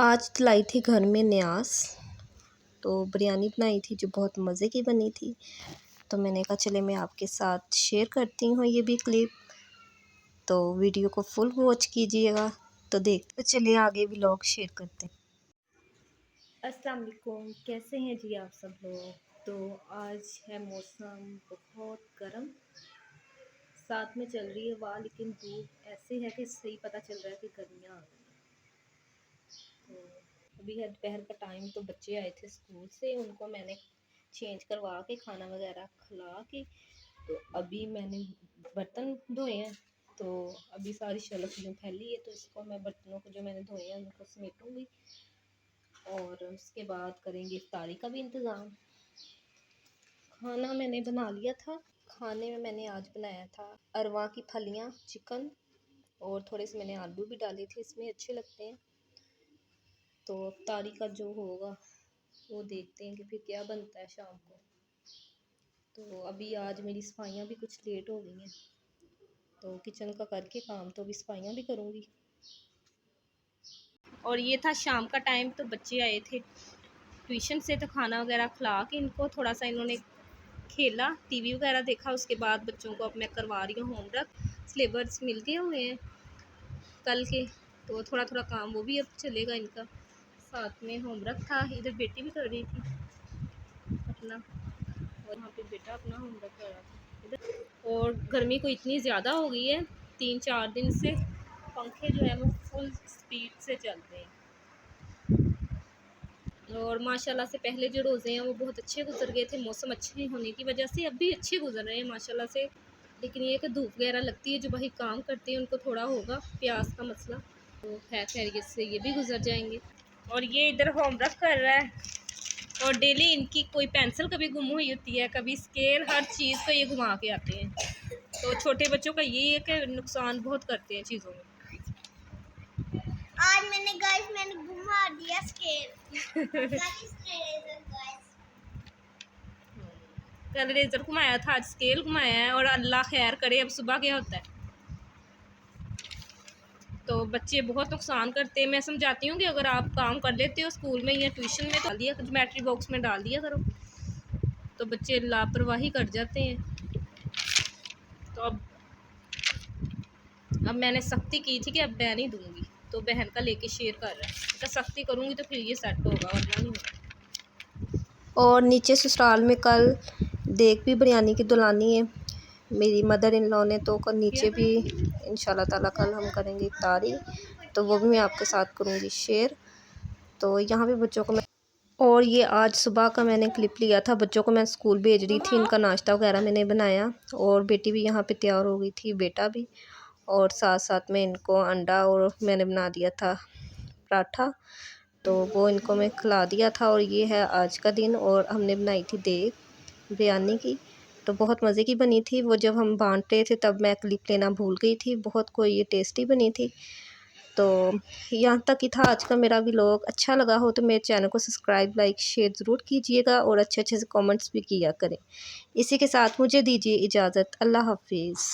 आज लाई थी घर में न्यास, तो बिरयानी बनाई थी जो बहुत मज़े की बनी थी। तो मैंने कहा चले मैं आपके साथ शेयर करती हूँ ये भी क्लिप। तो वीडियो को फुल वॉच कीजिएगा। तो देखते चलिए आगे व्लॉग शेयर करते हैं। अस्सलाम वालेकुम, कैसे हैं जी आप सब लोग। तो आज है मौसम बहुत गर्म, साथ में चल रही है हवा, लेकिन धूप ऐसे है कि सही पता चल रहा है कि गर्मियाँ आ गई हैं। तो अभी है दोपहर का टाइम, तो बच्चे आए थे स्कूल से, उनको मैंने चेंज करवा के खाना वगैरह खिला के, तो अभी मैंने बर्तन धोए हैं। तो अभी सारी शलफ जो फैली है, तो इसको मैं बर्तनों को जो मैंने धोए हैं उनको समेटूँगी और उसके बाद करेंगे इफ्तारी का भी इंतज़ाम। खाना मैंने बना लिया था। खाने में मैंने आज बनाया था अरवा की फलियाँ, चिकन, और थोड़े से मैंने आलू भी डाले थे, इसमें अच्छे लगते हैं। तो इफ्तारी का जो होगा वो देखते हैं कि फिर क्या बनता है शाम को। तो अभी आज मेरी सफाइयाँ भी कुछ लेट हो गई हैं, तो किचन का करके काम, तो अभी सफाइयाँ भी करूँगी। और ये था शाम का टाइम, तो बच्चे आए थे ट्यूशन से, तो खाना वगैरह खिला के इनको थोड़ा सा इन्होंने खेला, टीवी वगैरह देखा। उसके बाद बच्चों को अब मैं करवा रही हूँ होमवर्क। सिलेबस मिल गए हुए हैं कल के, तो थोड़ा थोड़ा काम वो भी अब चलेगा इनका। साथ में होमवर्क था, इधर बेटी भी कर रही थी अपना, और यहाँ पे बेटा अपना होमवर्क कर रहा था इधर। और गर्मी को इतनी ज़्यादा हो गई है, 3-4 दिन से पंखे जो है वो फुल स्पीड से चल रहे हैं। और माशाल्लाह से पहले जो रोज़े हैं वो बहुत अच्छे गुजर गए थे, मौसम अच्छे होने की वजह से अब भी अच्छे गुजर रहे हैं माशाल्लाह से। लेकिन ये कि धूप वगैरह लगती है, जो भाई काम करते हैं उनको थोड़ा होगा प्यास का मसला, तो खैर खैरियत से ये भी गुजर जाएंगे। और ये इधर होमवर्क कर रहा है, और डेली इनकी कोई पेंसिल कभी गुम हुई होती है, कभी स्केल, हर चीज़ को ये घुमा के आते हैं। तो छोटे बच्चों का ये है कि नुकसान बहुत करते हैं चीज़ों में। आज मैंने घुमा दिया स्केल। कल रेजर घुमाया था, आज स्केल घुमाया है, और अल्लाह खैर करे अब सुबह क्या होता है। तो बच्चे बहुत नुकसान करते हैं। मैं समझाती हूँ कि अगर आप काम कर लेते हो स्कूल में या ट्यूशन में, तो डाल दिया, ज्योमेट्री बॉक्स में डाल दिया करो। तो बच्चे लापरवाही कर जाते हैं। तो अब मैंने सख्ती की थी कि अब मैं नहीं दूँगी, तो बहन का लेके शेयर कर रहा है, तो सख्ती करूँगी तो फिर ये सेट होगा, वरना नहीं होगा। और नीचे ससुराल में कल देख भी बिरयानी की दुलानी है मेरी मदर इन लॉ ने, तो कल नीचे भी इंशाल्लाह ताला कल हम करेंगे इफ्तारी, तो वो भी मैं आपके साथ करूँगी शेयर। तो यहाँ पे बच्चों को मैं, और ये आज सुबह का मैंने क्लिप लिया था, बच्चों को मैं स्कूल भेज रही थी, इनका नाश्ता वगैरह मैंने बनाया, और बेटी भी यहाँ पे तैयार हो गई थी, बेटा भी, और साथ साथ में इनको अंडा और मैंने बना दिया था पराठा, तो वो इनको मैं खिला दिया था। और ये है आज का दिन, और हमने बनाई थी देग बिरयानी की, तो बहुत मज़े की बनी थी। वो जब हम बांट रहे थे तब मैं क्लिप लेना भूल गई थी, बहुत कोई ये टेस्टी बनी थी। तो यहाँ तक ही था आज का मेरा व्लॉग। अच्छा लगा हो तो मेरे चैनल को सब्सक्राइब, लाइक, शेयर ज़रूर कीजिएगा, और अच्छे अच्छे से कमेंट्स भी किया करें। इसी के साथ मुझे दीजिए इजाज़त। अल्लाह हाफिज़।